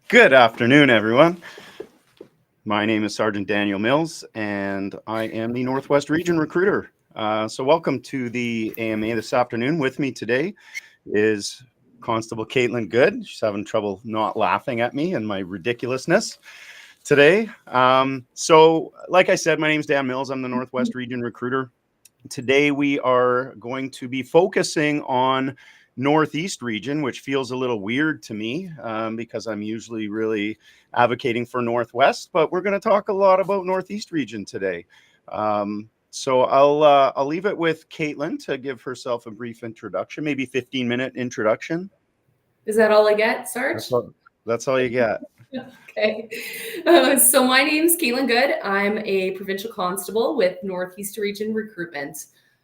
Good afternoon, everyone. My name is Sergeant Daniel Mills, and I am the Northwest Region Recruiter. So welcome to the AMA this afternoon. With me today is Constable Kaitlin Good. She's having trouble not laughing at me and my ridiculousness today. Like I said, my name is Dan Mills. I'm the Northwest Region Recruiter. Today we are going to be focusing on Northeast region, which feels a little weird to me because I'm usually really advocating for Northwest, but we're going to talk a lot about Northeast region today. I'll leave it with Kaitlin to give herself a brief introduction, maybe 15-minute introduction. Is that all I get, Sarge? That's all you get. Okay. So my name's Kaitlin Good. I'm a provincial constable with Northeast Region Recruitment.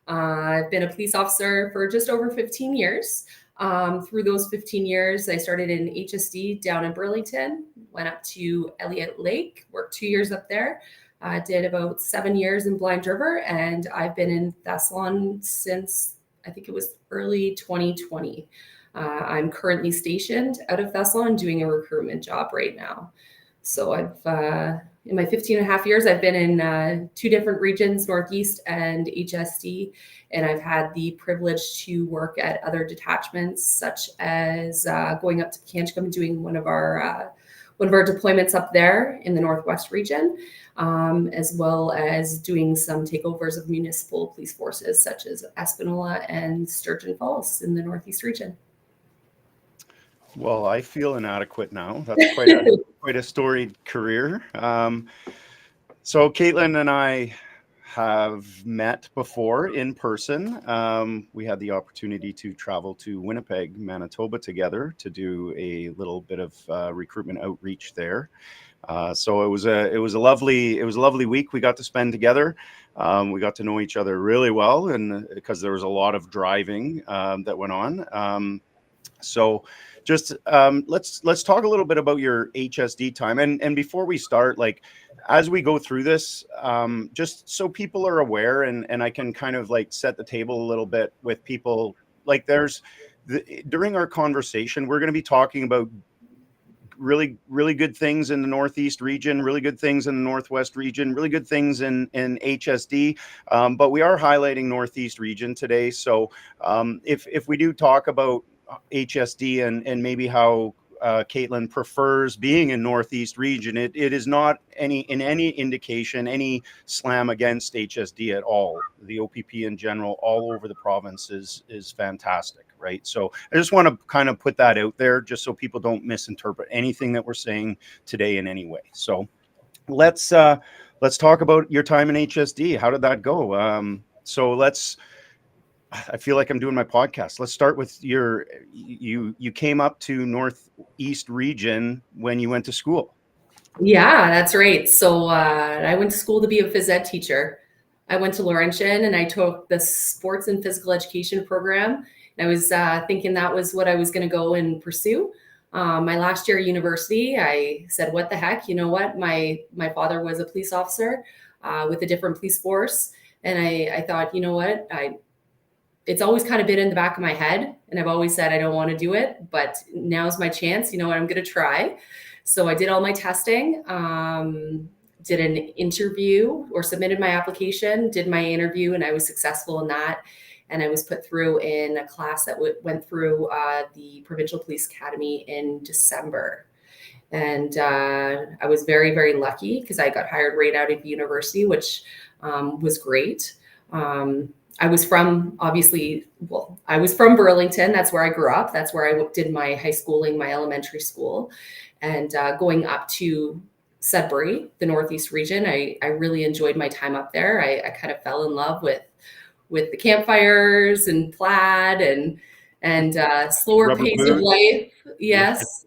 I've been a police officer for just over 15 years. Through those 15 years, I started in HSD down in Burlington, went up to Elliot Lake, worked 2 years up there, did about 7 years in Blind River, and I've been in Thessalon since I think it was early 2020. I'm currently stationed out of Thessalon doing a recruitment job right now. So in my 15 and a half years, I've been in 2 different regions, Northeast and HSD, and I've had the privilege to work at other detachments, such as going up to Kanchkum, doing one of our deployments up there in the Northwest region, as well as doing some takeovers of municipal police forces, such as Espanola and Sturgeon Falls in the Northeast region. Well, I feel inadequate now. That's quite a storied career. So Kaitlin and I have met before in person. We had the opportunity to travel to Winnipeg, Manitoba together to do a little bit of recruitment outreach there. So it was a lovely week we got to spend together. We got to know each other really well, and because there was a lot of driving that went on. So just let's talk a little bit about your HSD time. And before we start, like as we go through this, just so people are aware and I can kind of like set the table a little bit with people, like during our conversation, we're going to be talking about really good things in the Northeast region, really good things in the Northwest region, really good things in HSD, but we are highlighting Northeast region today. So if we do talk about HSD and maybe how Kaitlin prefers being in Northeast region, it is not any indication, any slam against HSD at all. The OPP in general, all over the province is fantastic, right? So I just want to kind of put that out there, just so people don't misinterpret anything that we're saying today in any way. So let's talk about your time in HSD. How did that go? I feel like I'm doing my podcast. Let's start with you came up to Northeast region when you went to school. Yeah, that's right. So I went to school to be a phys ed teacher. I went to Laurentian and I took the sports and physical education program. And I was thinking that was what I was going to go and pursue. My last year at university, I said, what the heck? You know what? My father was a police officer with a different police force. And I thought, you know what? It's always kind of been in the back of my head, and I've always said I don't want to do it, but now's my chance. You know what? I'm going to try. So I did all my testing, did an interview or submitted my application, did my interview, and I was successful in that. And I was put through in a class that went through the Provincial Police Academy in December. And I was very, very lucky because I got hired right out of university, which was great. I was from Burlington. That's where I grew up. That's where I did my high schooling, my elementary school. And going up to Sudbury, the Northeast region, I really enjoyed my time up there. I kind of fell in love with the campfires and plaid and slower pace of life. Yes.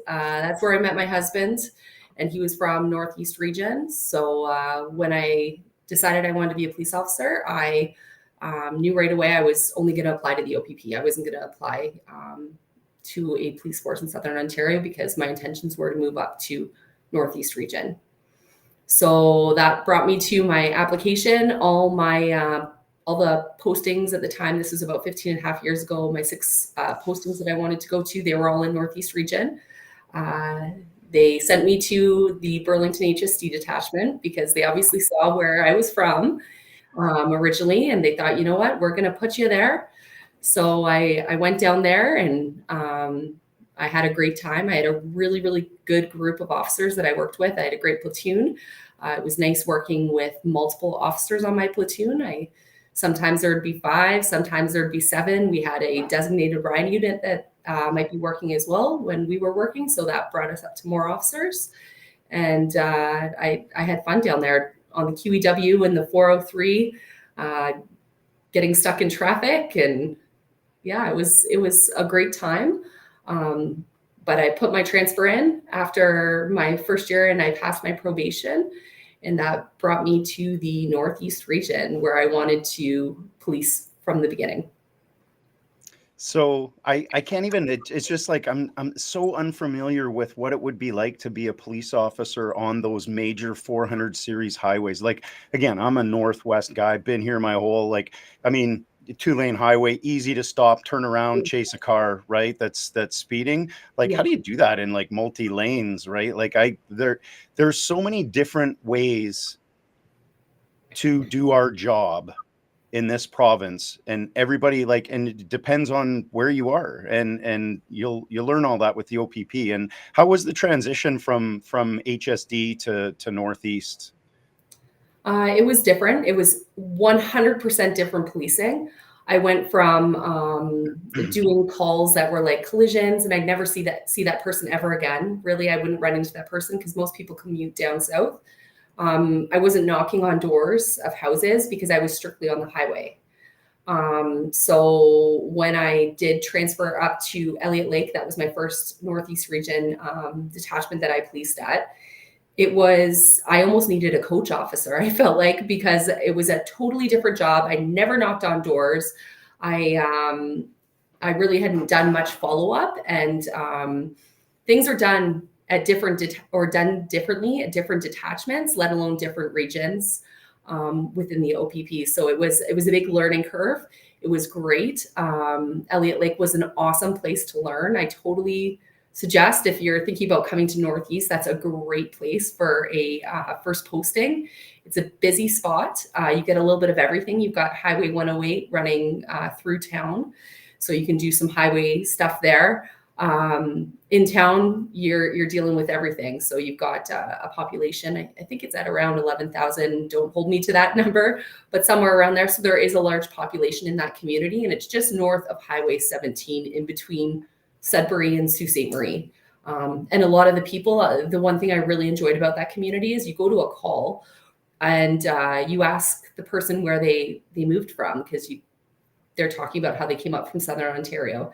That's where I met my husband, and he was from Northeast region. So when I decided I wanted to be a police officer, I knew right away I was only going to apply to the OPP. I wasn't going to apply to a police force in Southern Ontario because my intentions were to move up to Northeast region. So that brought me to my application. All the postings at the time, this was about 15 and a half years ago, my 6 postings that I wanted to go to, they were all in Northeast region. Uh, they sent me to the Burlington HSD detachment because they obviously saw where I was from originally, and they thought, you know what, we're going to put you there. So I went down there, and I had a great time. I had a really, really good group of officers that I worked with. I had a great platoon. It was nice working with multiple officers on my platoon. Sometimes there would be 5, sometimes there would be 7. We had a designated riot unit that might be working as well when we were working. So that brought us up to more officers. And I had fun down there on the QEW and the 403, getting stuck in traffic. And yeah, it was a great time. But I put my transfer in after my first year, and I passed my probation. And that brought me to the Northeast region, where I wanted to police from the beginning. So I can't even, it's just like I'm so unfamiliar with what it would be like to be a police officer on those major 400 series highways. Like, again, I'm a Northwest guy, been here my whole, like, I mean, 2-lane highway, easy to stop, turn around, chase a car, right? That's speeding. Like, Yeah. how do you do that in like multi lanes, right? Like there's so many different ways to do our job in this province, and everybody, like, and it depends on where you are, and you'll learn all that with the OPP. And how was the transition from HSD to Northeast? It was different. It was 100% different policing. I went from doing calls that were like collisions, and I'd never see that person ever again. Really, I wouldn't run into that person because most people commute down south. I wasn't knocking on doors of houses because I was strictly on the highway. So when I did transfer up to Elliot Lake, that was my first Northeast region detachment that I policed at. I almost needed a coach officer, I felt like, because it was a totally different job. I never knocked on doors. I really hadn't done much follow-up, and things are done at done differently at different detachments, let alone different regions within the OPP. So it was a big learning curve. It was great. Elliot Lake was an awesome place to learn. I totally suggest, if you're thinking about coming to Northeast, that's a great place for a first posting. It's a busy spot. You get a little bit of everything. You've got Highway 108 running through town, so you can do some highway stuff there. In town, you're dealing with everything. So you've got a population, I think it's at around 11,000. Don't hold me to that number, but somewhere around there. So there is a large population in that community, and it's just north of Highway 17, in between Sudbury and Sault Ste. Marie. And a lot of the people, the one thing I really enjoyed about that community is you go to a call and you ask the person where they moved from, because they're talking about how they came up from Southern Ontario.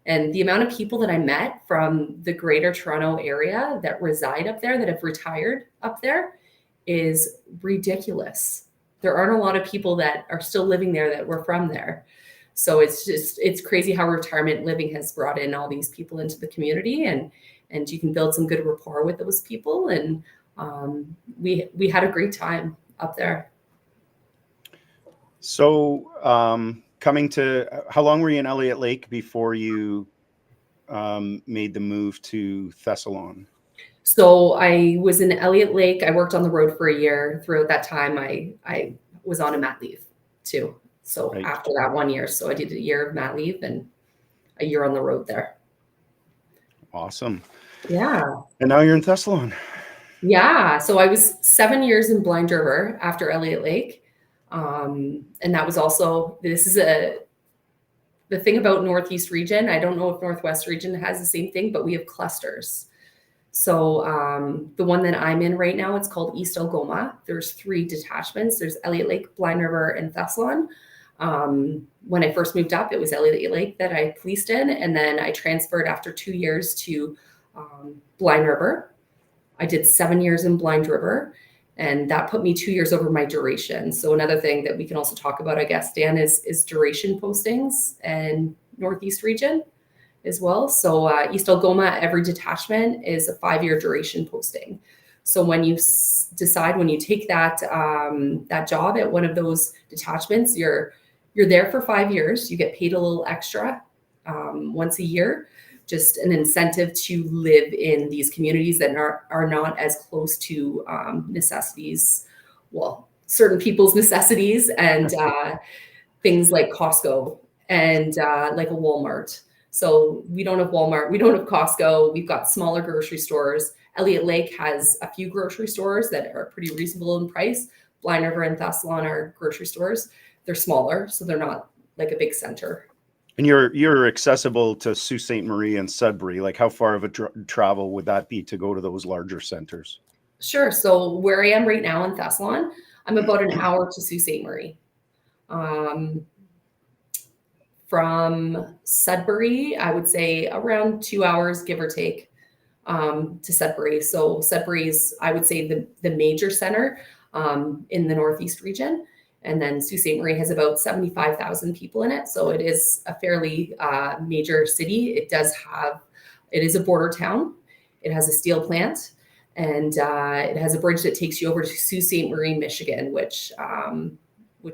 And the amount of people that I met from the Greater Toronto area that reside up there, that have retired up there, is ridiculous. There aren't a lot of people that are still living there that were from there. So it's crazy how retirement living has brought in all these people into the community, and you can build some good rapport with those people. And we had a great time up there. So how long were you in Elliot Lake before you made the move to Thessalon? So I was in Elliot Lake. I worked on the road for a year. Throughout that time, I was on a mat leave too. So Right. After that 1 year, so I did a year of mat leave and a year on the road there. Awesome. Yeah. And now you're in Thessalon. Yeah. So I was 7 years in Blind River after Elliot Lake. And that was also, the thing about Northeast region, I don't know if Northwest region has the same thing, but we have clusters. So the one that I'm in right now, it's called East Algoma. There's 3 detachments. There's Elliot Lake, Blind River, and Thessalon. When I first moved up, it was Elliot Lake that I policed in, and then I transferred after 2 years to Blind River. I did 7 years in Blind River, and that put me 2 years over my duration. So another thing that we can also talk about, I guess, Dan, is duration postings and Northeast region as well. So East Algoma, every detachment is a 5-year duration posting. So when you decide, when you take that job at one of those detachments, you're there for 5 years. You get paid a little extra once a year, just an incentive to live in these communities that are not as close to necessities, well, certain people's necessities, and things like Costco and like a Walmart. So we don't have Walmart, we don't have Costco. We've got smaller grocery stores. Elliot Lake has a few grocery stores that are pretty reasonable in price. Blind River and Thessalon are grocery stores. They're smaller, so they're not like a big center. And you're accessible to Sault Ste. Marie and Sudbury. Like, how far of a travel would that be to go to those larger centers? Sure. So where I am right now in Thessalon, I'm about an hour to Sault Ste. Marie. From Sudbury, I would say around 2 hours, give or take, to Sudbury. So Sudbury is, I would say, the major center in the Northeast region. And then Sault Ste. Marie has about 75,000 people in it. So it is a fairly major city. It is a border town. It has a steel plant, and it has a bridge that takes you over to Sault Ste. Marie, Michigan, which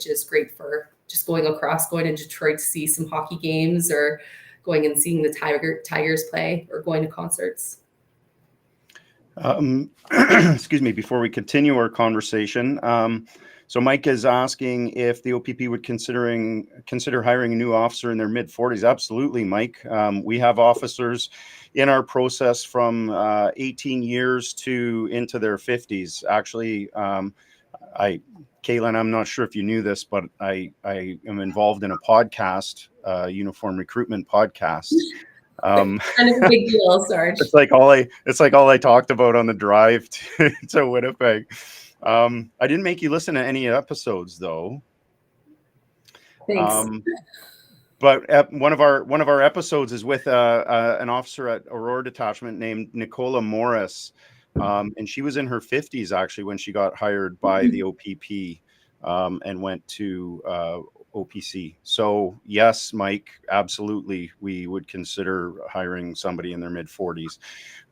is great for just going to Detroit to see some hockey games, or going and seeing the Tigers play, or going to concerts. Excuse me, before we continue our conversation. So Mike is asking if the OPP would consider hiring a new officer in their mid-40s. Absolutely, Mike. We have officers in our process from 18 years to into their 50s. Actually, Kaitlin, I'm not sure if you knew this, but I am involved in a podcast, uniform recruitment podcast. Kind of a big deal, Sarge. It's like all I talked about on the drive to Winnipeg. I didn't make you listen to any episodes, though. Thanks. But one of our episodes is with an officer at Aurora Detachment named Nicola Morris, and she was in her 50s actually when she got hired by the OPP and went to OPC. So yes, Mike, absolutely, we would consider hiring somebody in their mid 40s.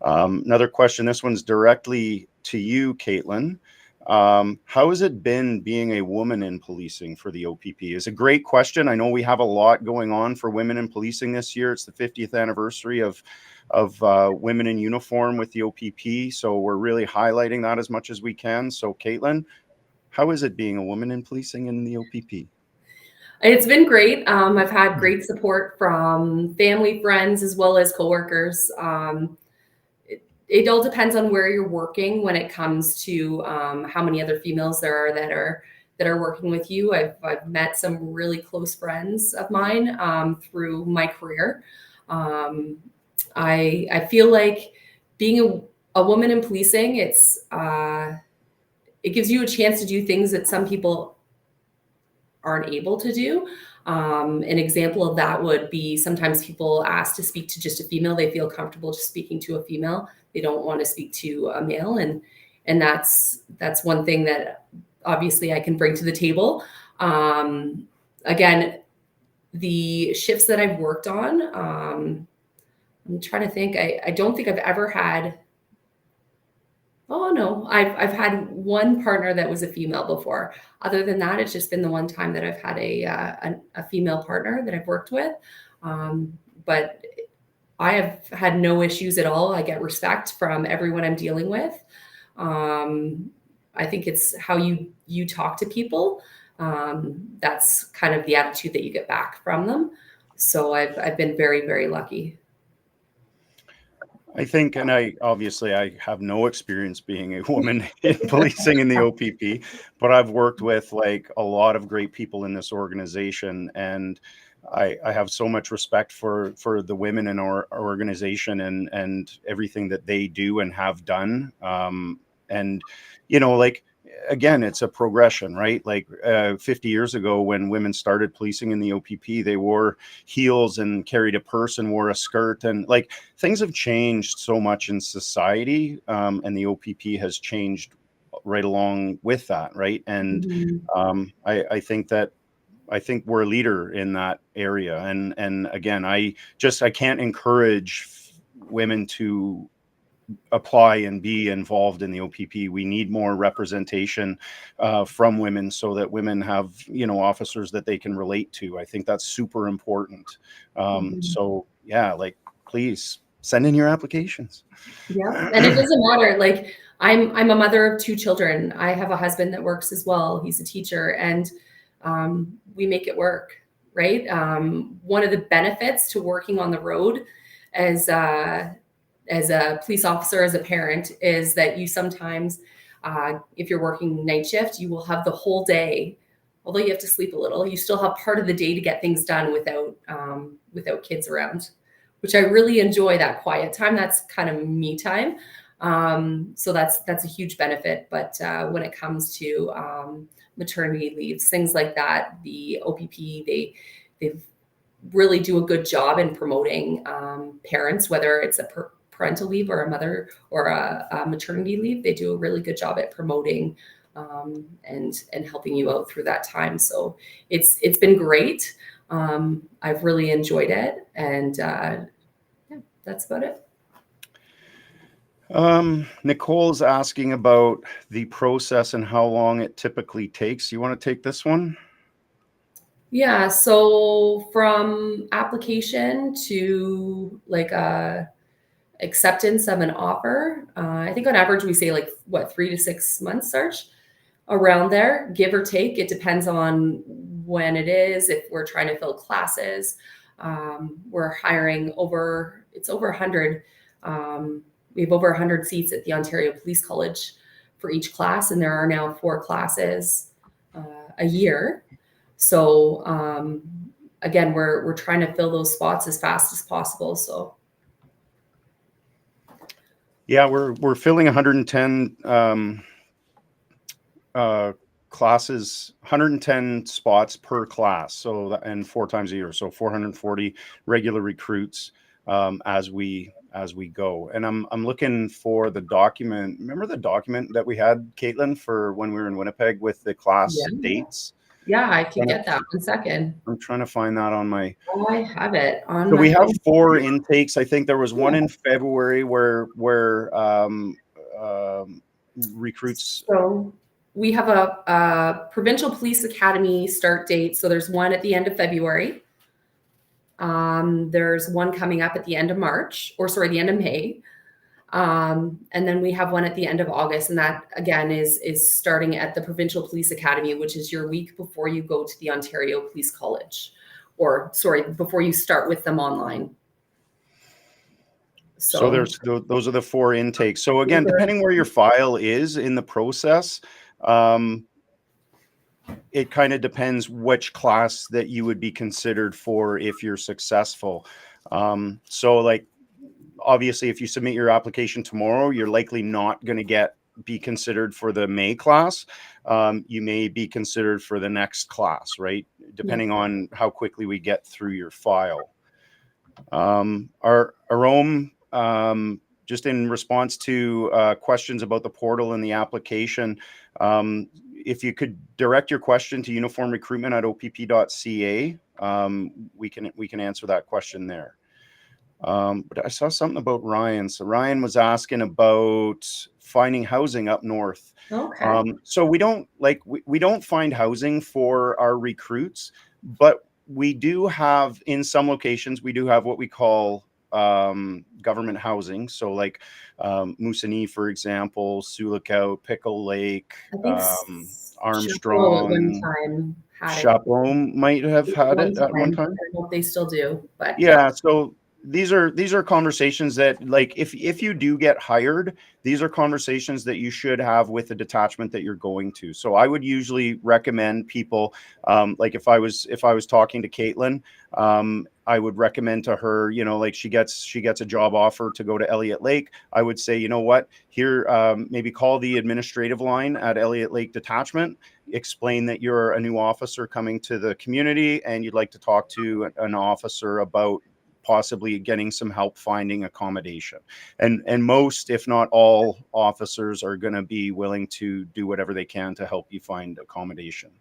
Another question. This one's directly to you, Kaitlin. How has it been being a woman in policing for the OPP? It's a great question. I know we have a lot going on for women in policing this year. It's the 50th anniversary of women in uniform with the OPP. So we're really highlighting that as much as we can. So Kaitlin, how is it being a woman in policing in the OPP? It's been great. I've had great support from family, friends, as well as coworkers. It all depends on where you're working when it comes to how many other females there are that are working with you. I've met some really close friends of mine through my career. I feel like being a woman in policing, it gives you a chance to do things that some people aren't able to do. An example of that would be sometimes people ask to speak to just a female. They feel comfortable just speaking to a female. They don't want to speak to a male. And that's one thing that obviously I can bring to the table. Again, the shifts that I've worked on, I'm trying to think, I don't think I've ever had, oh no, I've had one partner that was a female before. Other than that, it's just been the one time that I've had a female partner that I've worked with. But I have had no issues at all. I get respect from everyone I'm dealing with. I think it's how you talk to people. That's kind of the attitude that you get back from them. So I've been very, very lucky. I think, and I have no experience being a woman in policing in the OPP, but I've worked with like a lot of great people in this organization, and I have so much respect for the women in our organization and everything that they do and have done. And like, again, it's a progression, right? Like 50 years ago when women started policing in the OPP, they wore heels and carried a purse and wore a skirt, and like things have changed so much in society, and the OPP has changed right along with that, right? And I think we're a leader in that area, and again, I can't encourage women to apply and be involved in the OPP. We need more representation from women so that women have, officers that they can relate to. I think that's super important. So yeah, like please send in your applications. Yeah. And it doesn't matter. Like I'm a mother of 2 children. I have a husband that works as well. He's a teacher, and we make it work, right? One of the benefits to working on the road as a police officer, as a parent, is that you sometimes, if you're working night shift, you will have the whole day. Although you have to sleep a little, you still have part of the day to get things done without kids around, which I really enjoy, that quiet time. That's kind of me time. So that's a huge benefit. But when it comes to maternity leaves, things like that, the OPP, they really do a good job in promoting parents, whether it's a parental leave or a mother or a maternity leave. They do a really good job at promoting and helping you out through that time. So it's been great. I've really enjoyed it, and yeah, that's about it. Nicole's asking about the process and how long it typically takes. You want to take this one? Yeah, so from application to like acceptance of an offer, I think on average we say like 3 to 6 months, Sarge, around there, give or take. It depends on when it is. If we're trying to fill classes, we're hiring over 100. We have over 100 seats at the Ontario Police College for each class, and there are now 4 classes a year. So again, we're trying to fill those spots as fast as possible. So yeah, we're filling 110 classes, 110 spots per class. So and 4 times a year, so 440 regular recruits as we go. And I'm looking for the document. Remember the document that we had, Kaitlin, for when we were in Winnipeg with the class dates? Yeah, I can get that. 1 second. I'm trying to find that on my. Oh, I have it on. So we have 4 intakes. I think there was one in February where recruits. So we have a provincial police academy start date. So there's one at the end of February. There's one coming up at the end of March, the end of May. And then we have one at the end of August. And that again is starting at the Provincial Police Academy, which is your week before you go to the Ontario Police College, before you start with them online. So those are the 4 intakes. So again, depending where your file is in the process, it kind of depends which class that you would be considered for if you're successful. So like, obviously, if you submit your application tomorrow, you're likely not going to be considered for the May class. You may be considered for the next class, right? Depending on how quickly we get through your file. Our own, just in response to questions about the portal and the application, if you could direct your question to uniformrecruitment@opp.ca, we can answer that question there. But I saw something about Ryan. So Ryan was asking about finding housing up north. Okay. So we don't find housing for our recruits, but we do have, in some locations, we do have what we call government housing. So like Moosonee, for example, Sioux Lookout, Pickle Lake, Armstrong, Chapeau might have had it at one time. I hope they still do, but yeah. So these are conversations that, like, if you do get hired, these are conversations that you should have with the detachment that you're going to. So I would usually recommend people, like if I was talking to Kaitlin, I would recommend to her, like she gets a job offer to go to Elliot Lake. I would say, you know what, here, maybe call the administrative line at Elliot Lake Detachment, explain that you're a new officer coming to the community and you'd like to talk to an officer about possibly getting some help finding accommodation. And most, if not all, officers are going to be willing to do whatever they can to help you find accommodation.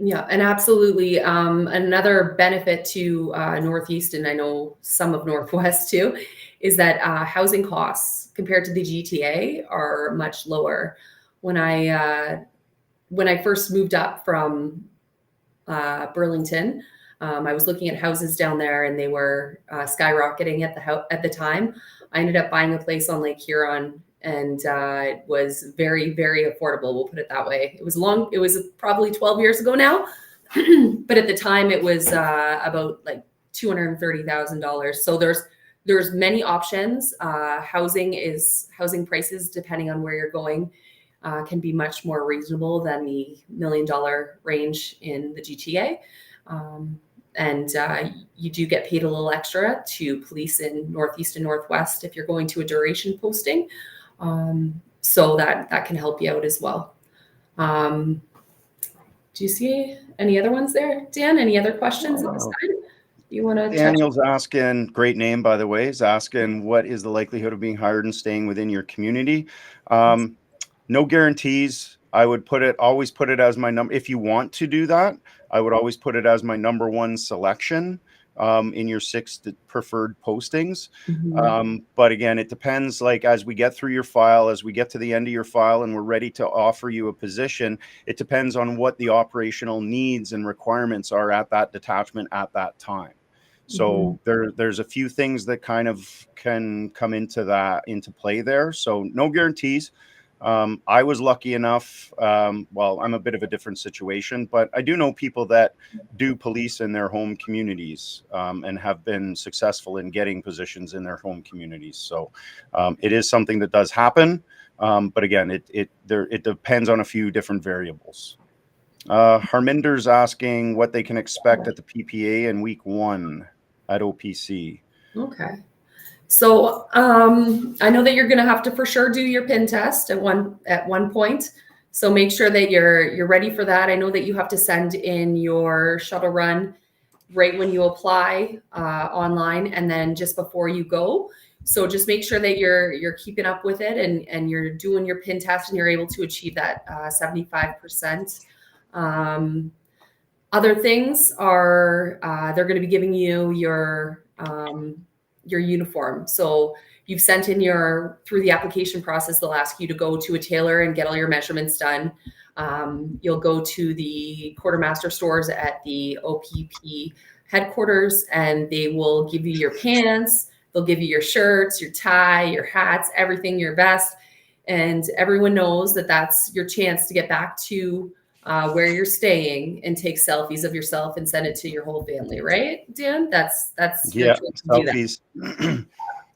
Yeah, and absolutely. Another benefit to Northeast, and I know some of Northwest too, is that housing costs compared to the GTA are much lower. When I first moved up from Burlington, I was looking at houses down there, and they were skyrocketing at the time. I ended up buying a place on Lake Huron, and it was very, very affordable. We'll put it that way. It was long. It was probably 12 years ago now, but at the time it was about like $230,000. So there's many options. Housing prices, depending on where you're going, can be much more reasonable than the $1 million range in the GTA. And you do get paid a little extra to police in Northeast and Northwest if you're going to a duration posting. So that can help you out as well. Do you see any other ones there, Dan? Any other questions on the side? You want to? Daniel's asking, great name, by the way, is asking, what is the likelihood of being hired and staying within your community? No guarantees. I would always put it as my number. If you want to do that, I would always put it as my number one selection in your 6 preferred postings. But again, it depends, like as we get through your file, as we get to the end of your file and we're ready to offer you a position, it depends on what the operational needs and requirements are at that detachment at that time. So there's a few things that kind of can come into play there. So no guarantees. I was lucky enough. Well, I'm a bit of a different situation, but I do know people that do police in their home communities and have been successful in getting positions in their home communities. So it is something that does happen. But again, it depends on a few different variables. Harminder's asking what they can expect at the PPA in week 1 at OPC. Okay. So I know that you're going to have to for sure do your PIN test at one point. So make sure that you're ready for that. I know that you have to send in your shuttle run right when you apply online, and then just before you go. So just make sure that you're keeping up with it, and you're doing your PIN test, and you're able to achieve that 75%. Other things are they're going to be giving you your uniform. So you've sent in through the application process, they'll ask you to go to a tailor and get all your measurements done. You'll go to the quartermaster stores at the OPP headquarters, and they will give you your pants. They'll give you your shirts, your tie, your hats, everything, your vest. And everyone knows that that's your chance to get back to where you're staying and take selfies of yourself and send it to your whole family, right, Dan? That's your chance to selfies. do that.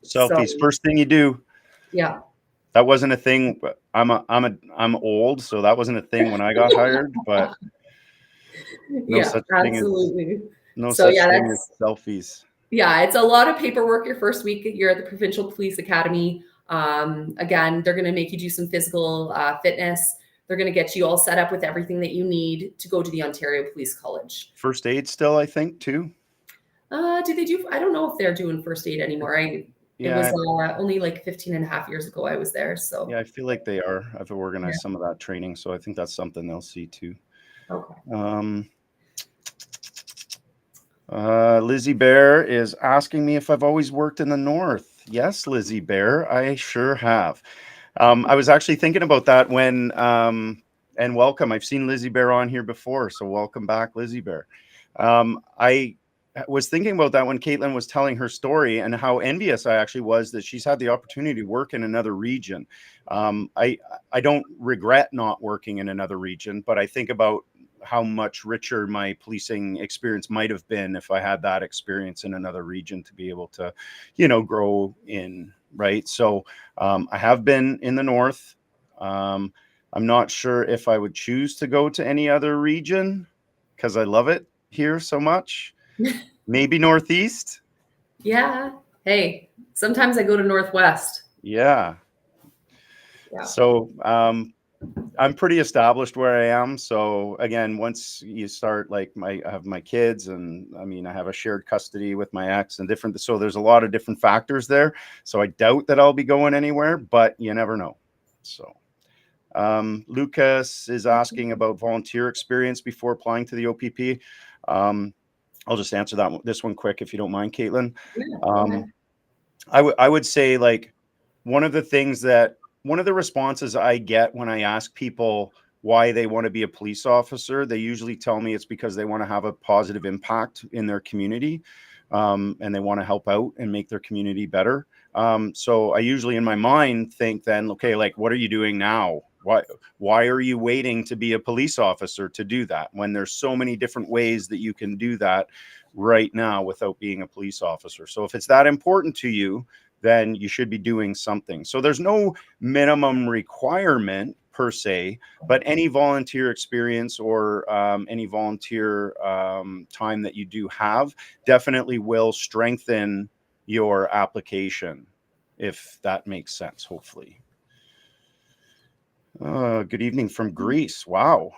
Selfies, So, first thing you do. Yeah. That wasn't a thing. I'm old, so that wasn't a thing when I got hired. But no such thing as selfies. Yeah, it's a lot of paperwork your first week. You're at the Provincial Police Academy. Again, they're going to make you do some physical fitness. They're going to get you all set up with everything that you need to go to the Ontario Police College. First aid still, I think, too. Do they do? I don't know if they're doing first aid anymore. It was only like 15 and a half years ago I was there. So yeah, I feel like they are. I've organized some of that training, so I think that's something they'll see too. Okay. Lizzie Bear is asking me if I've always worked in the North. Yes, Lizzie Bear, I sure have. I was actually thinking about that when, and welcome. I've seen Lizzie Bear on here before, so welcome back, Lizzie Bear. I was thinking about that when Kaitlin was telling her story, and how envious I actually was that she's had the opportunity to work in another region. I don't regret not working in another region, but I think about how much richer my policing experience might have been if I had that experience in another region to be able to, grow in, right? So I have been in the North. I'm not sure if I would choose to go to any other region because I love it here so much. Maybe Northeast. Yeah. Hey, sometimes I go to Northwest. Yeah. So I'm pretty established where I am. So again, once you start, like I have my kids, and I have a shared custody with my ex and different. So there's a lot of different factors there. So I doubt that I'll be going anywhere, but you never know. So Lucas is asking about volunteer experience before applying to the OPP. I'll just answer this one quick, if you don't mind, Kaitlin. Yeah, I would say, like, one of the responses I get when I ask people why they want to be a police officer, they usually tell me it's because they want to have a positive impact in their community, and they want to help out and make their community better. So I usually in my mind think then, okay, like, what are you doing now? Why are you waiting to be a police officer to do that when there's so many different ways that you can do that right now without being a police officer? So if it's that important to you, then you should be doing something. So there's no minimum requirement per se, but any volunteer experience or any volunteer time that you do have definitely will strengthen your application, if that makes sense, hopefully. Good evening from Greece. Wow.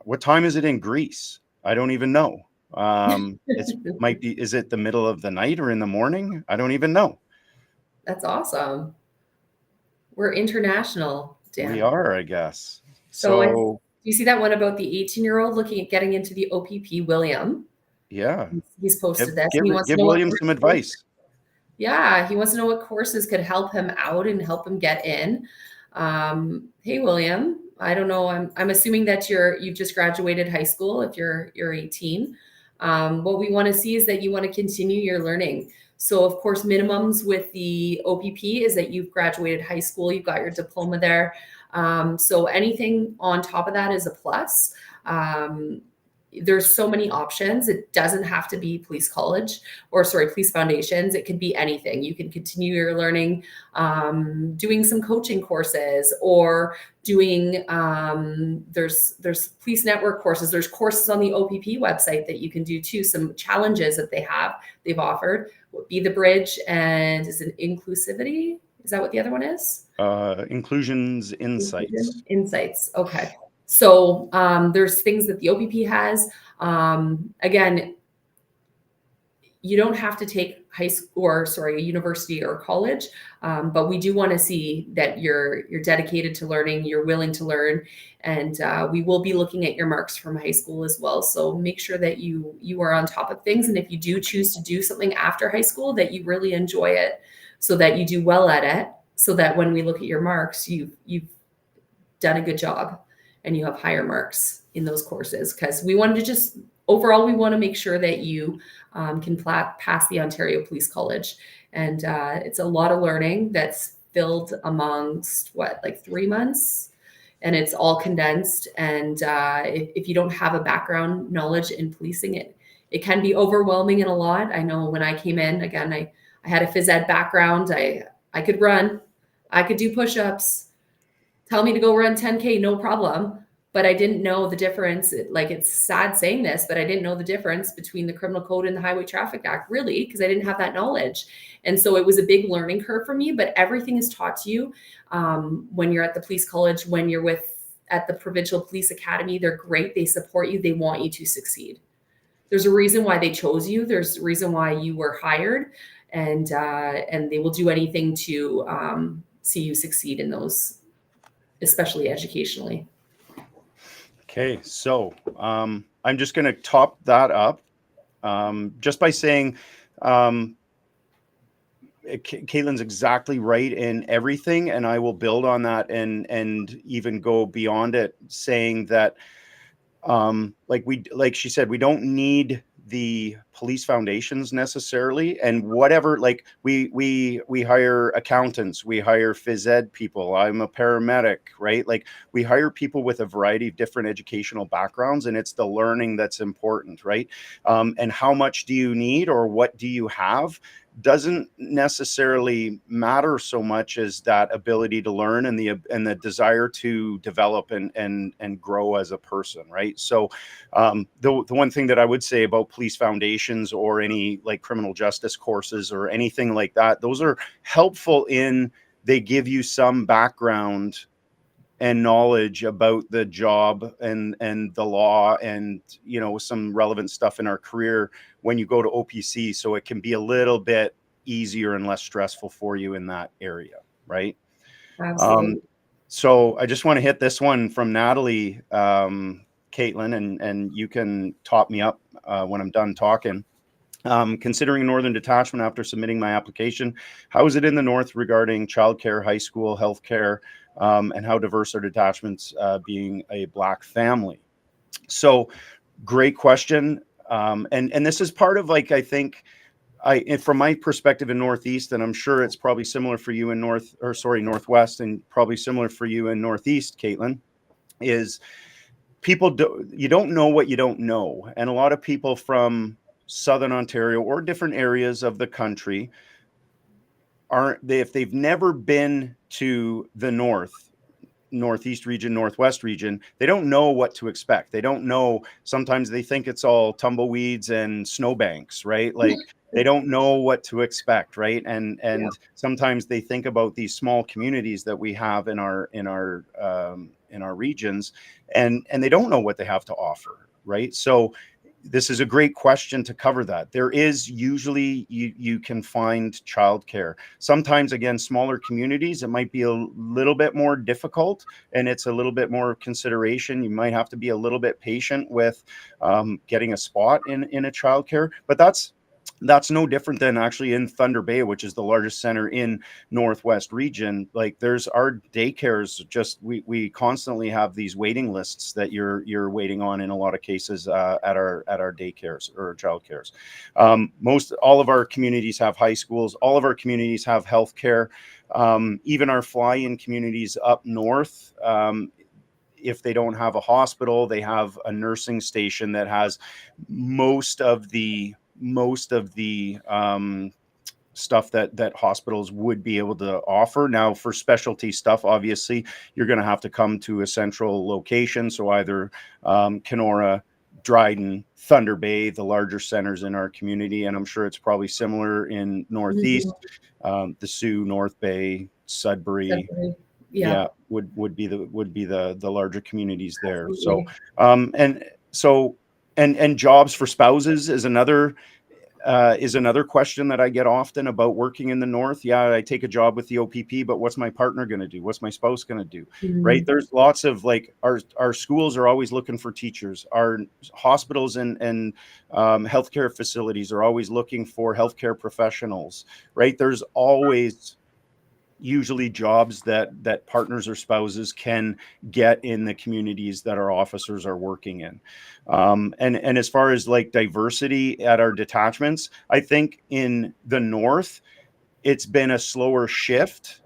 What time is it in Greece? I don't even know. It's might be, is it the middle of the night or in the morning? I don't even know. That's awesome. We're international, Dan. We are, I guess. So So you see that one about the 18-year-old looking at getting into the OPP, William? yeah, He's posted this. give He wants to know William some advice. Yeah, he wants to know what courses could help him out and help him get in. Hey, William, I don't know. I'm assuming that you've just graduated high school. If you're 18, what we want to see is that you want to continue your learning. So, of course, minimums with the OPP is that you've graduated high school, you've got your diploma there. So anything on top of that is a plus. There's so many options. It doesn't have to be police college police foundations. It could be anything. You can continue your learning, doing some coaching courses or doing, there's police network courses. There's courses on the OPP website that you can do too. Some challenges that they've offered would be the bridge and is it inclusivity? Is that what the other one is? Inclusions Insights. Insights. Okay. So there's things that the OPP has. Again, you don't have to take university or college, but we do want to see that you're dedicated to learning, you're willing to learn, and we will be looking at your marks from high school as well. So make sure that you are on top of things, and if you do choose to do something after high school, that you really enjoy it, so that you do well at it, so that when we look at your marks, you've done a good job and you have higher marks in those courses. Because we wanted to just overall, we want to make sure that you can pass the Ontario Police College. And it's a lot of learning that's filled amongst 3 months, and it's all condensed. And if you don't have a background knowledge in policing, it can be overwhelming and a lot. I know when I came in, again, I had a phys ed background. I could run, I could do push-ups. Tell me to go run 10K, no problem. But I didn't know the difference. It's sad saying this, but I didn't know the difference between the criminal code and the Highway Traffic Act, really, because I didn't have that knowledge. And so it was a big learning curve for me, but everything is taught to you when you're at the police college, when you're at the Provincial Police Academy. They're great. They support you. They want you to succeed. There's a reason why they chose you. There's a reason why you were hired, and they will do anything to see you succeed in those, especially educationally. Okay, so I'm just going to top that up just by saying Kaitlin's exactly right in everything, and I will build on that and even go beyond it, saying that like she said, we don't need the police foundations necessarily, and whatever, like we hire accountants, we hire phys ed people, I'm a paramedic, right? Like we hire people with a variety of different educational backgrounds, and it's the learning that's important, right? And how much do you need or what do you have doesn't necessarily matter so much as that ability to learn and the desire to develop and grow as a person, right? So the one thing that I would say about police foundations or any like criminal justice courses or anything like that, those are helpful in they give you some background and knowledge about the job and the law and, you know, some relevant stuff in our career when you go to OPC. So it can be a little bit easier and less stressful for you in that area, right? Absolutely. So I just want to hit this one from Natalie, Kaitlin, and you can top me up when I'm done talking. Considering Northern Detachment after submitting my application, how is it in the North regarding childcare, high school, healthcare, and how diverse are detachments being a Black family? So great question. And this is part of, like, I think, from my perspective in Northeast, and I'm sure it's probably similar for you in Northwest, and probably similar for you in Northeast, Kaitlin, is you don't know what you don't know. And a lot of people from Southern Ontario or different areas of the country if they've never been to the Northeast region, Northwest region, they don't know what to expect. They don't know. Sometimes they think it's all tumbleweeds and snowbanks, right? Like, they don't know what to expect, right? And sometimes they think about these small communities that we have in our regions, and they don't know what they have to offer, right? So this is a great question to cover that. There is usually, you can find childcare. Sometimes, again, smaller communities, it might be a little bit more difficult, and it's a little bit more consideration. You might have to be a little bit patient with getting a spot in a childcare, but that's no different than actually in Thunder Bay, which is the largest center in Northwest region. Like, there's our daycares, just we constantly have these waiting lists that you're waiting on in a lot of cases at our daycares or childcares. Most all of our communities have high schools. All of our communities have healthcare. Even our fly-in communities up north, if they don't have a hospital, they have a nursing station that has most of the stuff that hospitals would be able to offer. Now, for specialty stuff, obviously, you're going to have to come to a central location. So either Kenora, Dryden, Thunder Bay, the larger centers in our community, and I'm sure it's probably similar in Northeast, the Sioux, North Bay, Sudbury. Yeah, would be the larger communities there. Absolutely. And jobs for spouses is another question that I get often about working in the North. Yeah, I take a job with the OPP, but what's my partner going to do? What's my spouse going to do? Right? There's lots of, like, our schools are always looking for teachers. Our hospitals and healthcare facilities are always looking for healthcare professionals. Right? There's always usually jobs that partners or spouses can get in the communities that our officers are working in. And as far as, like, diversity at our detachments, I think in the North, it's been a slower shift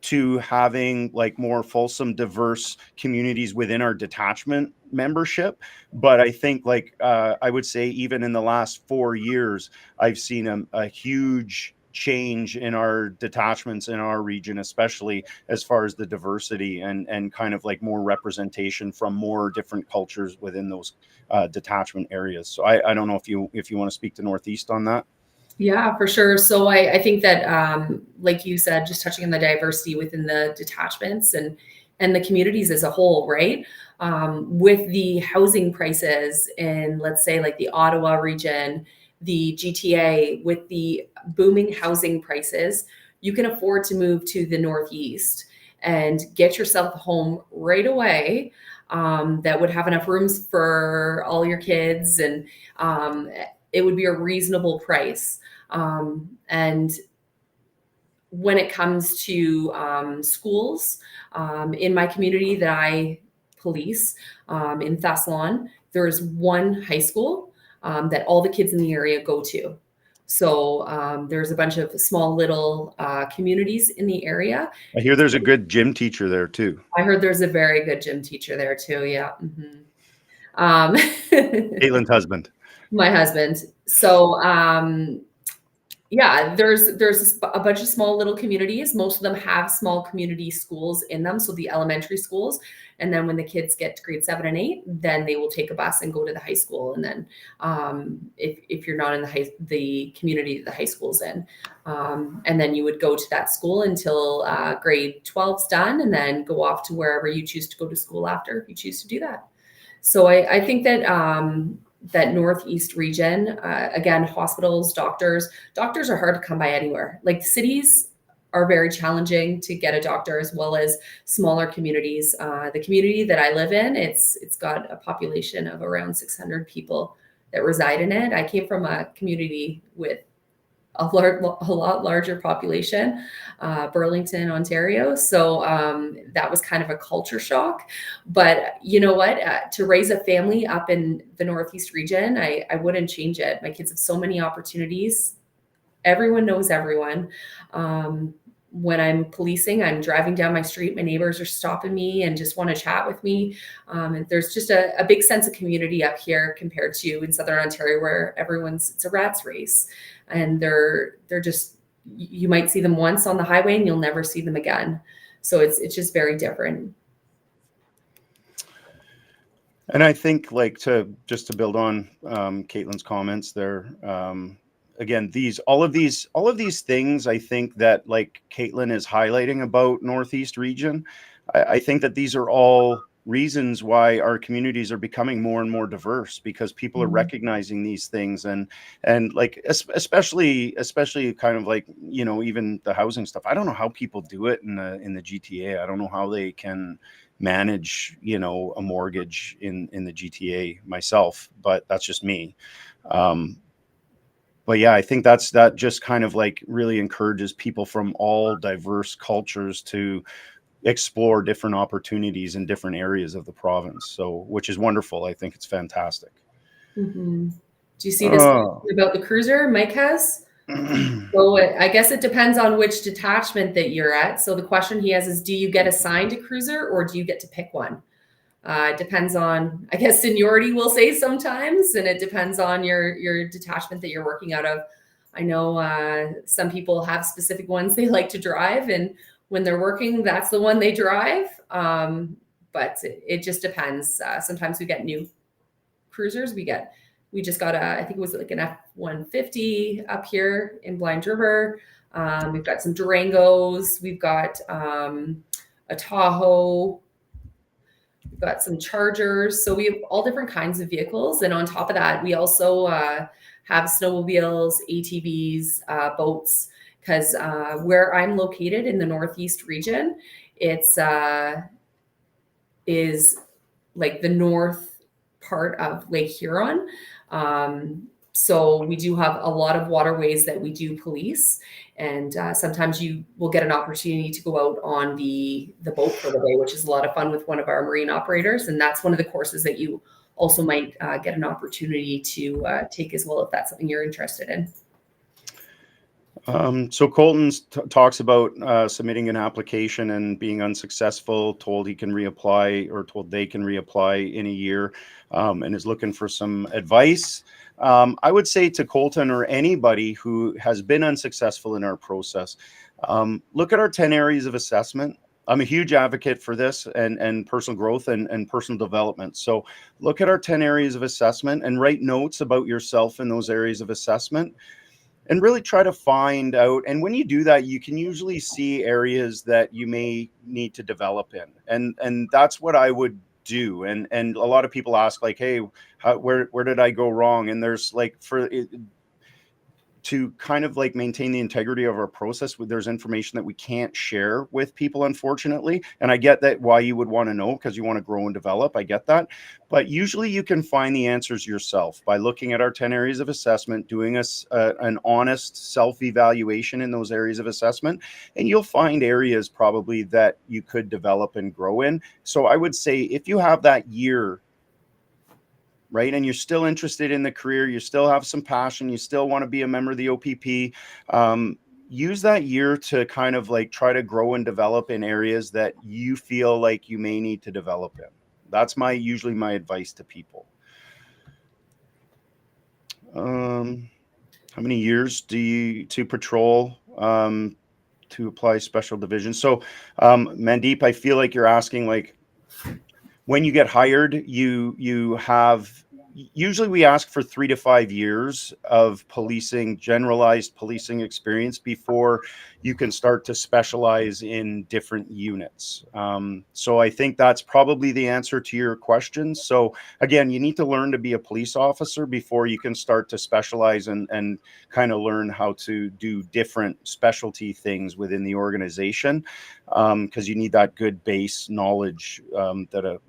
to having, like, more fulsome, diverse communities within our detachment membership. But I think, like, I would say even in the last 4 years, I've seen a huge change in our detachments in our region, especially as far as the diversity and kind of like more representation from more different cultures within those detachment areas. So I don't know if you want to speak to Northeast on that. Yeah, for sure. So I think that, like you said, just touching on the diversity within the detachments and the communities as a whole, right? With the housing prices in, let's say, like the Ottawa region, the GTA, with the booming housing prices, you can afford to move to the Northeast and get yourself a home right away, that would have enough rooms for all your kids, and it would be a reasonable price. And when it comes to schools, in my community that I police, in Thessalon, there's one high school that all the kids in the area go to. So there's a bunch of small little communities in the area. I hear there's a good gym teacher there too. I heard there's a very good gym teacher there too. Yeah. Caitlin's husband. My husband. So yeah, there's a bunch of small little communities. Most of them have small community schools in them, so the elementary schools. And then when the kids get to grade 7 and 8, then they will take a bus and go to the high school. And then if you're not in the community that the high school's in, and then you would go to that school until grade 12's done, and then go off to wherever you choose to go to school after, if you choose to do that. So I think that that Northeast region, again, hospitals, doctors are hard to come by anywhere. Like, cities are very challenging to get a doctor, as well as smaller communities. The community that I live in, it's got a population of around 600 people that reside in it. I came from a community with a lot larger population, Burlington, Ontario. So that was kind of a culture shock. But you know what? To raise a family up in the Northeast region, I wouldn't change it. My kids have so many opportunities. Everyone knows everyone. When I'm policing, I'm driving down my street, my neighbors are stopping me and just want to chat with me. And there's just a big sense of community up here compared to in Southern Ontario, where it's a rat's race. And they're just, you might see them once on the highway and you'll never see them again. So it's just very different. And I think, like, to build on Caitlin's comments there, again, all of these things, I think that, like, Kaitlin is highlighting about Northeast region, I think that these are all reasons why our communities are becoming more and more diverse, because people are recognizing these things, and like, especially kind of like, even the housing stuff. I don't know how people do it in the GTA. I don't know how they can manage, a mortgage in the GTA myself, but that's just me. But yeah, I think that just kind of like really encourages people from all diverse cultures to explore different opportunities in different areas of the province. So, which is wonderful. I think it's fantastic. Do you see this about the cruiser Mike has? So I guess it depends on which detachment that you're at. So the question he has is, do you get assigned a cruiser or do you get to pick one? It depends on, I guess, seniority, we'll say sometimes, and it depends on your detachment that you're working out of. I know some people have specific ones they like to drive, and when they're working, that's the one they drive. But it just depends. Sometimes we get new cruisers. We just got I think it was like an F-150 up here in Blind River. We've got some Durangos. We've got a Tahoe. We've got some Chargers. So we have all different kinds of vehicles. And on top of that, we also have snowmobiles, ATVs, boats, because where I'm located in the Northeast region, it's is like the north part of Lake Huron. So we do have a lot of waterways that we do police, and sometimes you will get an opportunity to go out on the boat for the day, which is a lot of fun with one of our marine operators, and that's one of the courses that you also might get an opportunity to take as well, if that's something you're interested in. So Colton talks about submitting an application and being unsuccessful, told he can reapply, or told they can reapply in a year, and is looking for some advice. I would say to Colton or anybody who has been unsuccessful in our process, look at our 10 areas of assessment. I'm a huge advocate for this and personal growth and personal development. So look at our 10 areas of assessment and write notes about yourself in those areas of assessment, and really try to find out. And when you do that, you can usually see areas that you may need to develop in. And that's what I would do. And a lot of people ask, like, hey, where did I go wrong? And there's like, to kind of like maintain the integrity of our process, there's information that we can't share with people, unfortunately. And I get that, why you would want to know, because you want to grow and develop. I get that. But usually you can find the answers yourself by looking at our 10 areas of assessment, doing an honest self-evaluation in those areas of assessment. And you'll find areas probably that you could develop and grow in. So I would say, if you have that year, right, and you're still interested in the career, you still have some passion, you still want to be a member of the OPP, use that year to kind of like try to grow and develop in areas that you feel like you may need to develop in. That's usually my advice to people. How many years do you to patrol to apply special division? So Mandeep, I feel like you're asking, like, when you get hired, you have, usually we ask for 3 to 5 years of generalized policing experience before you can start to specialize in different units. So I think that's probably the answer to your question. So again, you need to learn to be a police officer before you can start to specialize and kind of learn how to do different specialty things within the organization, because you need that good base knowledge that a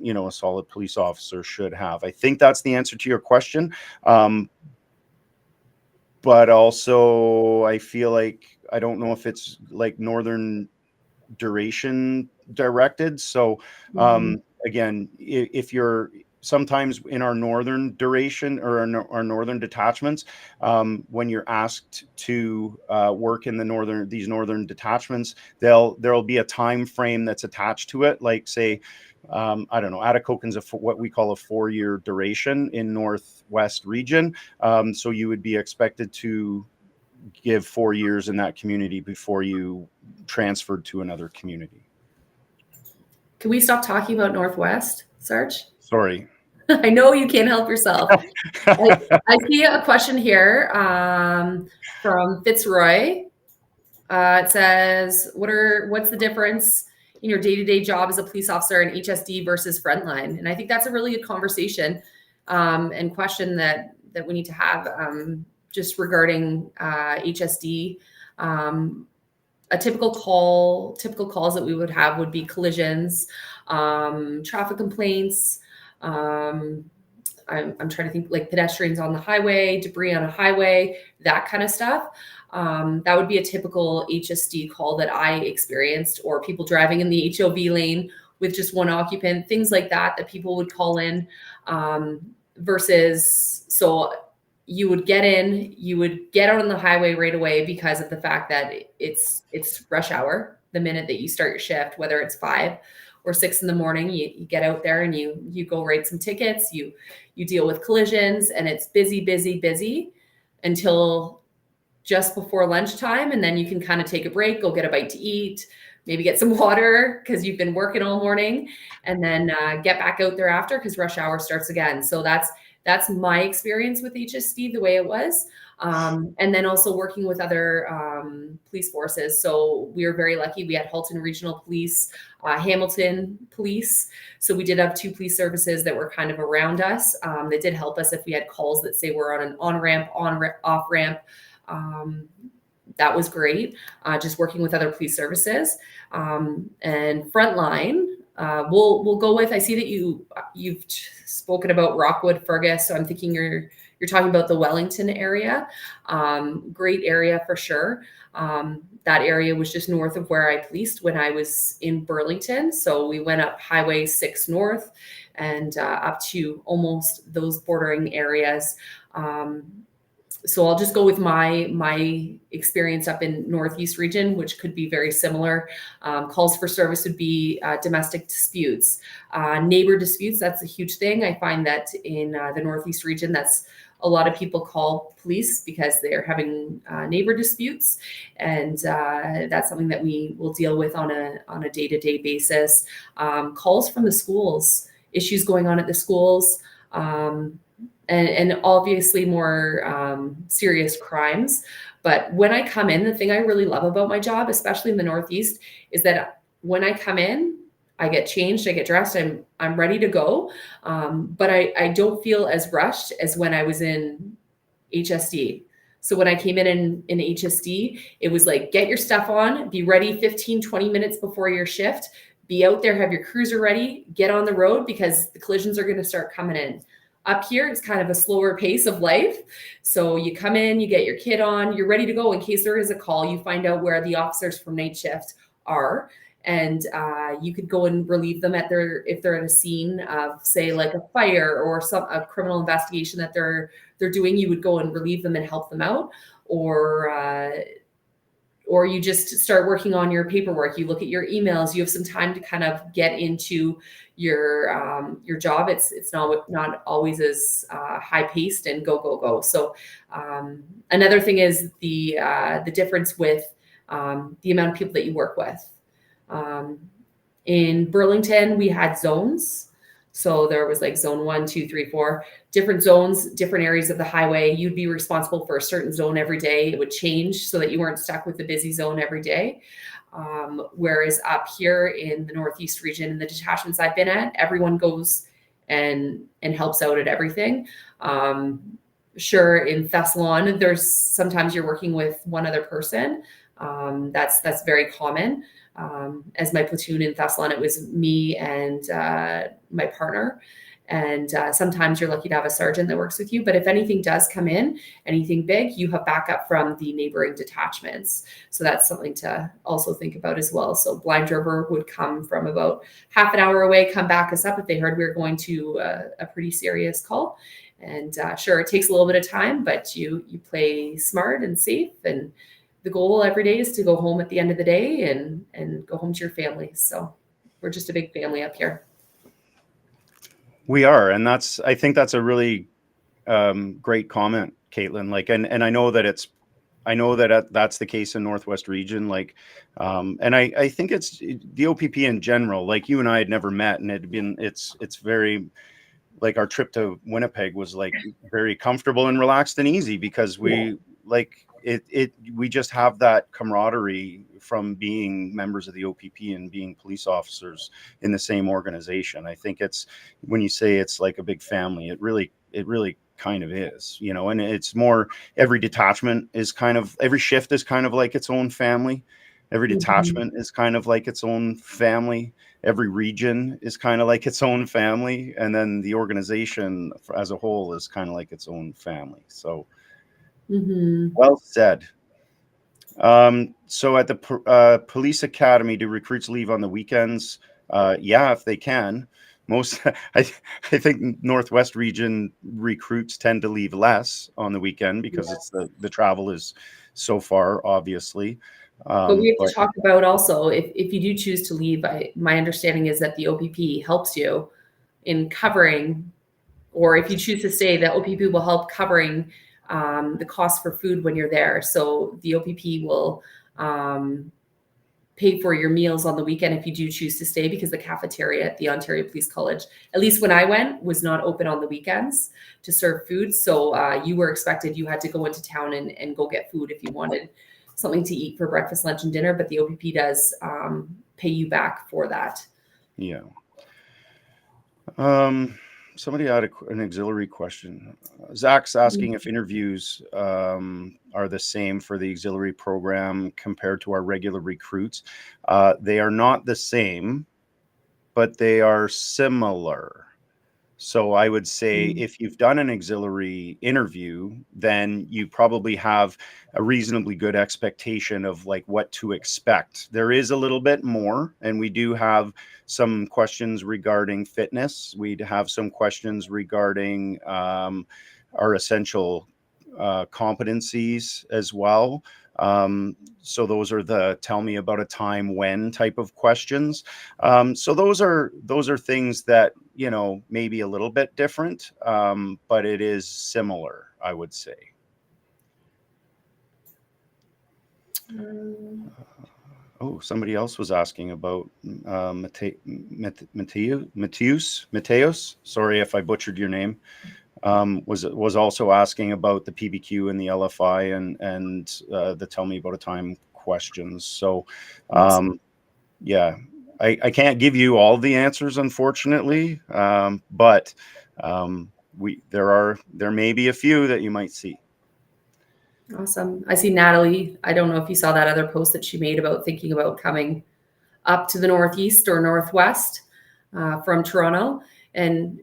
a solid police officer should have. I think that's the answer to your question. But but also I feel like, I don't know if it's like northern duration directed. So Mhm. again, if you're sometimes in our northern duration or our northern detachments, when you're asked to work in these northern detachments, there'll be a time frame that's attached to it, like say, I don't know, Atikokan's what we call a 4-year duration in Northwest region. So you would be expected to give 4 years in that community before you transferred to another community. Can we stop talking about Northwest, Sarge? Sorry. I know you can't help yourself. I see a question here from Fitzroy. It says, what's the difference in your day-to-day job as a police officer in HSD versus frontline? And I think that's a really good conversation and question that we need to have just regarding HSD. A typical calls that we would have would be collisions, traffic complaints. I'm trying to think, like pedestrians on the highway, debris on a highway, that kind of stuff. That would be a typical HSD call that I experienced, or people driving in the HOV lane with just one occupant, things like that people would call in. So you would get in, you would get out on the highway right away because of the fact that it's rush hour. The minute that you start your shift, whether it's 5 or 6 in the morning, you get out there and you go write some tickets, you deal with collisions, and it's busy until just before lunchtime. And then you can kind of take a break, go get a bite to eat, maybe get some water because you've been working all morning, and then get back out there after because rush hour starts again. So that's my experience with HSD, the way it was. And then also working with other police forces. So we were very lucky. We had Halton Regional Police, Hamilton Police. So we did have 2 police services that were kind of around us. That did help us if we had calls that say we're on an on-ramp, off-ramp. That was great. Just working with other police services. And frontline, we'll go with, I see that you've spoken about Rockwood, Fergus. So I'm thinking you're talking about the Wellington area. Great area for sure. That area was just north of where I policed when I was in Burlington. So we went up Highway 6 North and up to almost those bordering areas. So I'll just go with my experience up in Northeast region, which could be very similar. Calls for service would be domestic disputes, neighbor disputes. That's a huge thing. I find that in the Northeast region, that's a lot of people call police because they're having neighbor disputes, and that's something that we will deal with on a day-to-day basis. Calls from the schools, issues going on at the schools. And obviously more serious crimes. But when I come in, the thing I really love about my job, especially in the Northeast, is that when I come in, I get changed, I get dressed, I'm ready to go. But I don't feel as rushed as when I was in HSD. So when I came in HSD, it was like, get your stuff on, be ready 15, 20 minutes before your shift, be out there, have your cruiser ready, get on the road because the collisions are going to start coming in. Up here, it's kind of a slower pace of life. So you come in, you get your kid on, you're ready to go in case there is a call. You find out where the officers from night shift are, and you could go and relieve them if they're at a scene of, say, like a fire or a criminal investigation that they're doing. You would go and relieve them and help them out, or you just start working on your paperwork. You look at your emails. You have some time to kind of get into your job. It's not always as high paced and go. So another thing is the difference with the amount of people that you work with. In Burlington, we had zones. So there was like zone 1, 2, 3, 4, different zones, different areas of the highway. You'd be responsible for a certain zone every day. It would change so that you weren't stuck with the busy zone every day. Whereas up here in the Northeast region, in the detachments I've been at, everyone goes and helps out at everything. Sure, in Thessalon, there's sometimes you're working with one other person. That's very common. As my platoon in Thessalon, it was me and my partner. And sometimes you're lucky to have a sergeant that works with you. But if anything does come in, anything big, you have backup from the neighboring detachments. So that's something to also think about as well. So blind driver would come from about half an hour away, come back us up if they heard we were going to a pretty serious call. And sure, it takes a little bit of time, but you play smart and safe. And the goal every day is to go home at the end of the day and go home to your family. So we're just a big family up here. We are, and I think that's a really great comment, Kaitlin. Like, and I know that that's the case in Northwest Region. Like, and I think it's the OPP in general. Like, you and I had never met, and it's very, like, our trip to Winnipeg was like very comfortable and relaxed and easy because we we just have that camaraderie from being members of the OPP and being police officers in the same organization. I think it's, when you say it's like a big family, it really kind of is, you know. And it's more, every detachment is kind of, every shift is kind of like its own family. Every detachment is kind of like its own family. Every region is kind of like its own family. And then the organization as a whole is kind of like its own family. So well said. So at the police academy, do recruits leave on the weekends? Yeah, if they can. Most, I think Northwest Region recruits tend to leave less on the weekend because it's the travel is so far, obviously. But we have to talk about also, if you do choose to leave, my understanding is that the OPP helps you in covering, or if you choose to stay, the OPP will help covering the cost for food when you're there. So the OPP will pay for your meals on the weekend if you do choose to stay, because the cafeteria at the Ontario Police College, at least when I went, was not open on the weekends to serve food. So you were expected, you had to go into town and go get food if you wanted something to eat for breakfast, lunch, and dinner. But the OPP does pay you back for that. Yeah. Somebody had an auxiliary question. Zach's asking if interviews are the same for the auxiliary program compared to our regular recruits. They are not the same, but they are similar. So I would say if you've done an auxiliary interview, then you probably have a reasonably good expectation of like what to expect. There is a little bit more, and we do have some questions regarding fitness. We'd have some questions regarding our essential competencies as well. So those are the tell me about a time when type of questions. So those are things that, you know, maybe a little bit different, but it is similar, I would say. Oh, somebody else was asking about Mateus. Sorry if I butchered your name. Was also asking about the PBQ and the LFI and the tell me about a time questions. So yeah, I can't give you all the answers, unfortunately, but there may be a few that you might see. Awesome. I see Natalie. I don't know if you saw that other post that she made about thinking about coming up to the Northeast or Northwest from Toronto. And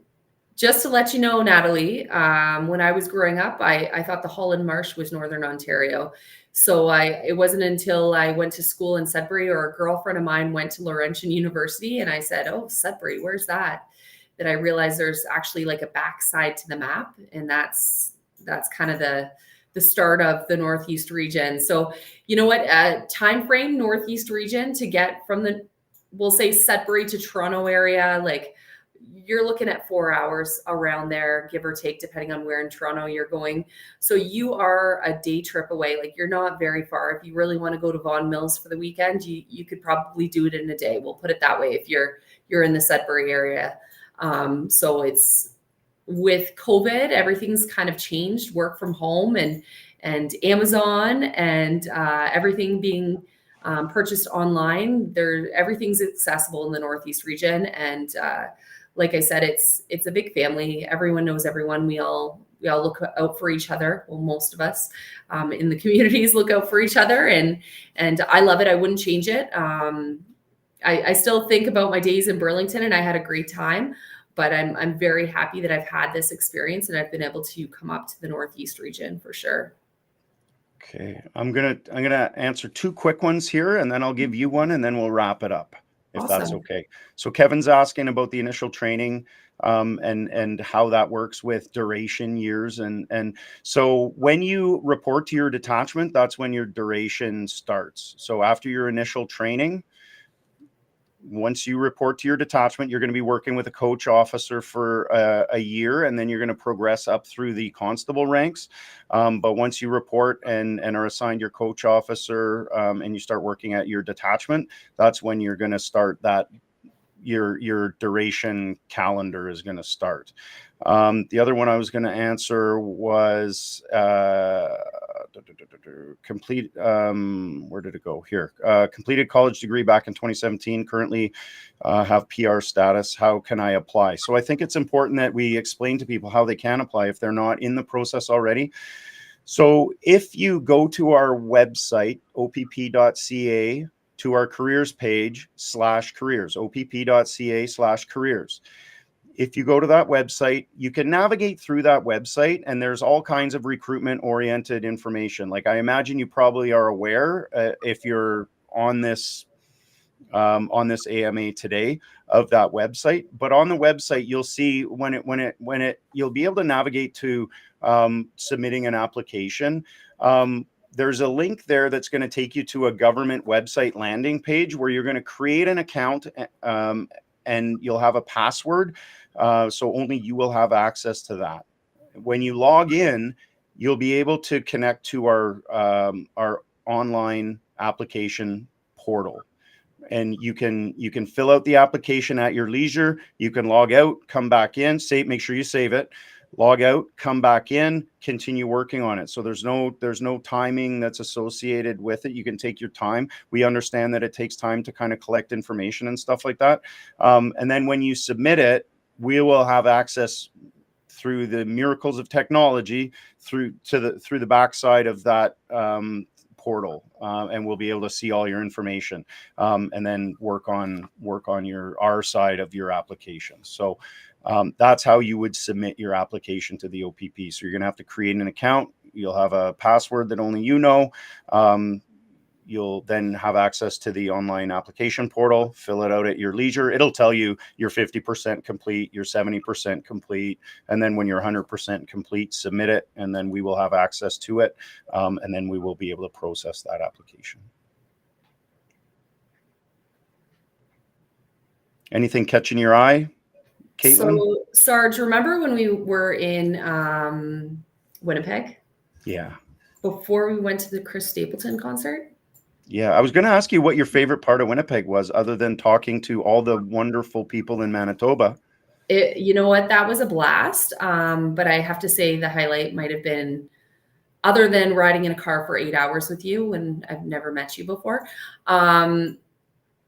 just to let you know, Natalie, when I was growing up, I thought the Holland Marsh was Northern Ontario. So it wasn't until I went to school in Sudbury, or a girlfriend of mine went to Laurentian University, and I said, oh, Sudbury, where's that? That I realized there's actually like a backside to the map. And that's kind of the start of the Northeast region. So you know what, time frame Northeast region to get from we'll say Sudbury to Toronto area, like you're looking at 4 hours around there, give or take, depending on where in Toronto you're going. So you are a day trip away. Like, you're not very far. If you really want to go to Vaughan Mills for the weekend, you could probably do it in a day. We'll put it that way if you're in the Sudbury area. So it's, with COVID, everything's kind of changed, work from home and Amazon and everything being purchased online. Everything's accessible in the Northeast region. And like I said, it's a big family. Everyone knows everyone. We all look out for each other. Well, most of us in the communities look out for each other, and I love it. I wouldn't change it. I still think about my days in Burlington, and I had a great time. But I'm very happy that I've had this experience and I've been able to come up to the Northeast region for sure. Okay, I'm gonna answer two quick ones here, and then I'll give you one, and then we'll wrap it up, if that's Awesome. okay. So Kevin's asking about the initial training, and how that works with duration, years, and so when you report to your detachment, that's when your duration starts. So after your initial training, once you report to your detachment, you're going to be working with a coach officer for a year, and then you're going to progress up through the constable ranks. But once you report and are assigned your coach officer, and you start working at your detachment, that's when you're going to start that your duration calendar is going to start. The other one I was going to answer was complete. Where did it go? Here, completed college degree back in 2017. Currently, have PR status. How can I apply? So I think it's important that we explain to people how they can apply if they're not in the process already. So if you go to our website, opp.ca, to our careers page /careers, opp.ca/careers. If you go to that website, you can navigate through that website, and there's all kinds of recruitment oriented information. Like I imagine you probably are aware, if you're on this AMA today, of that website. But on the website, you'll see you'll be able to navigate to submitting an application. There's a link there that's going to take you to a government website landing page where you're going to create an account, and you'll have a password. So only you will have access to that. When you log in, you'll be able to connect to our online application portal. And you can fill out the application at your leisure. You can log out, come back in, make sure you save it, log out, come back in, continue working on it. So there's no timing that's associated with it. You can take your time. We understand that it takes time to kind of collect information and stuff like that. And then when you submit it, we will have access through the miracles of technology through the backside of that portal, and we'll be able to see all your information, and then work on our side of your application. So that's how you would submit your application to the OPP. So you're going to have to create an account. You'll have a password that only you know. You'll then have access to the online application portal, fill it out at your leisure. It'll tell you you're 50% complete, you're 70% complete. And then when you're 100% complete, submit it, and then we will have access to it. And then we will be able to process that application. Anything catching your eye, Kaitlin? So, Sarge, remember when we were in Winnipeg? Yeah. Before we went to the Chris Stapleton concert? Yeah, I was going to ask you what your favorite part of Winnipeg was, other than talking to all the wonderful people in Manitoba. You know what? That was a blast. But I have to say the highlight might have been, other than riding in a car for 8 hours with you when I've never met you before.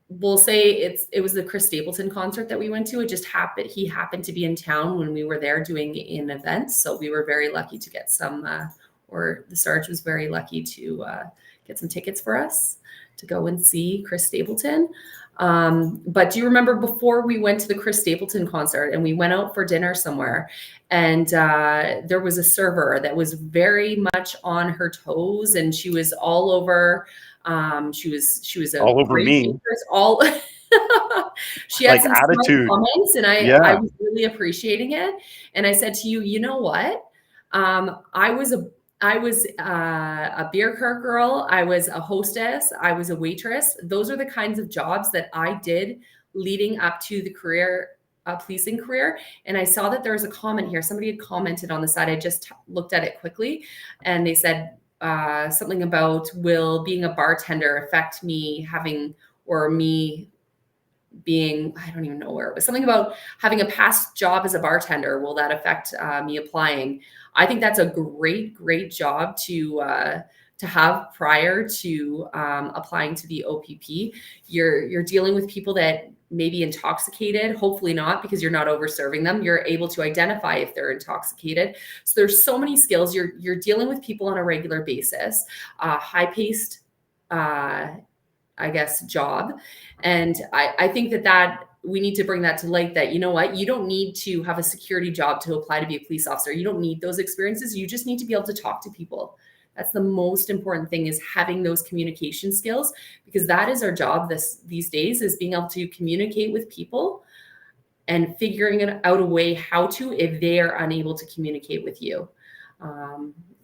We'll say it was the Chris Stapleton concert that we went to. It just happened. He happened to be in town when we were there doing an event. So we were very lucky to get some, or the Sarge was very lucky to get some tickets for us to go and see Chris Stapleton. But do you remember before we went to the Chris Stapleton concert and we went out for dinner somewhere, and there was a server that was very much on her toes, and she was all over. She was a All over great me. waitress. She had Like some attitude. comments, and I Yeah. was really appreciating it. And I said to you, you know what? I was a beer cart girl. I was a hostess. I was a waitress. Those are the kinds of jobs that I did leading up to the policing career. And I saw that there was a comment here. Somebody had commented on the side. I just looked at it quickly, and they said something about, will being a bartender affect me being, I don't even know where it was, something about having a past job as a bartender. Will that affect me applying? I think that's a great job to have prior to applying to the OPP. You're dealing with people that may be intoxicated, hopefully not, because you're not over-serving them. You're able to identify if they're intoxicated. So there's so many skills. You're dealing with people on a regular basis, high-paced, I guess, job. And I think that we need to bring that to light that, you know what, you don't need to have a security job to apply to be a police officer. You don't need those experiences. You just need to be able to talk to people. That's the most important thing, is having those communication skills, because that is our job these days, is being able to communicate with people and figuring out a way how to, if they are unable to communicate with you.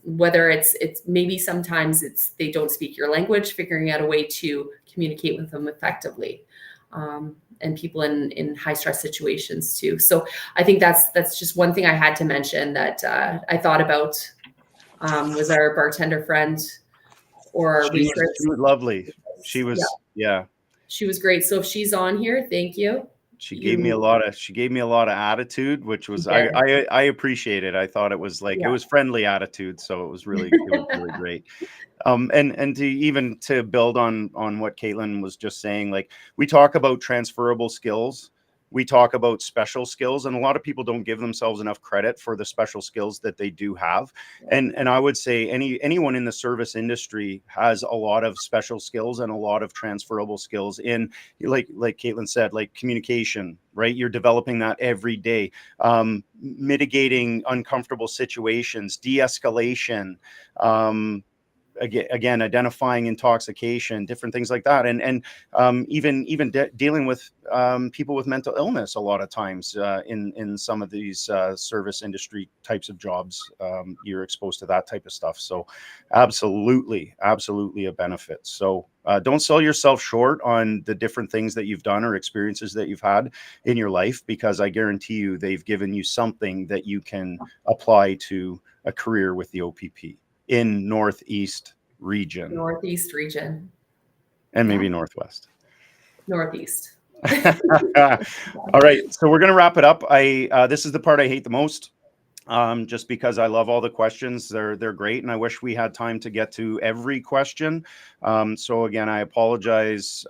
Whether it's maybe sometimes they don't speak your language, figuring out a way to communicate with them effectively. And people in high stress situations too. So I think that's just one thing I had to mention that I thought about, was our bartender friend or She was lovely. She was, yeah. She was great. So if she's on here, thank you. She gave me a lot of attitude, which was, I appreciate it. I thought it was like, it was friendly attitude. So it was really great. And to build on what Kaitlin was just saying, like, we talk about transferable skills, we talk about special skills, and a lot of people don't give themselves enough credit for the special skills that they do have. And I would say anyone in the service industry has a lot of special skills and a lot of transferable skills in, like Kaitlin said, like communication, right? You're developing that every day. Mitigating uncomfortable situations, de-escalation, again, identifying intoxication, different things like that, and even dealing with people with mental illness a lot of times in some of these service industry types of jobs. You're exposed to that type of stuff, so absolutely a benefit. So don't sell yourself short on the different things that you've done or experiences that you've had in your life, because I guarantee you they've given you something that you can apply to a career with the OPP in Northeast region. And maybe Northwest. Northeast. All right. So we're going to wrap it up. This is the part I hate the most, just because I love all the questions. They're great. And I wish we had time to get to every question. So again, I apologize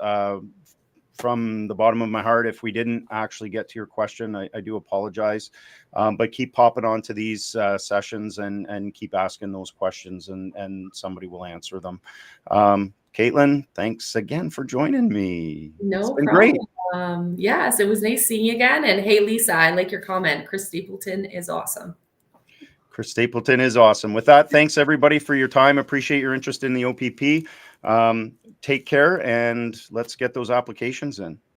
from the bottom of my heart if we didn't actually get to your question. I do apologize, but keep popping onto these sessions and keep asking those questions, and somebody will answer them. Kaitlin, thanks again for joining me. No problem. Great. Yes, it was nice seeing you again. And hey, Lisa, I like your comment. Chris Stapleton is awesome. Chris Stapleton is awesome. With that, thanks everybody for your time. Appreciate your interest in the OPP. Take care, and let's get those applications in.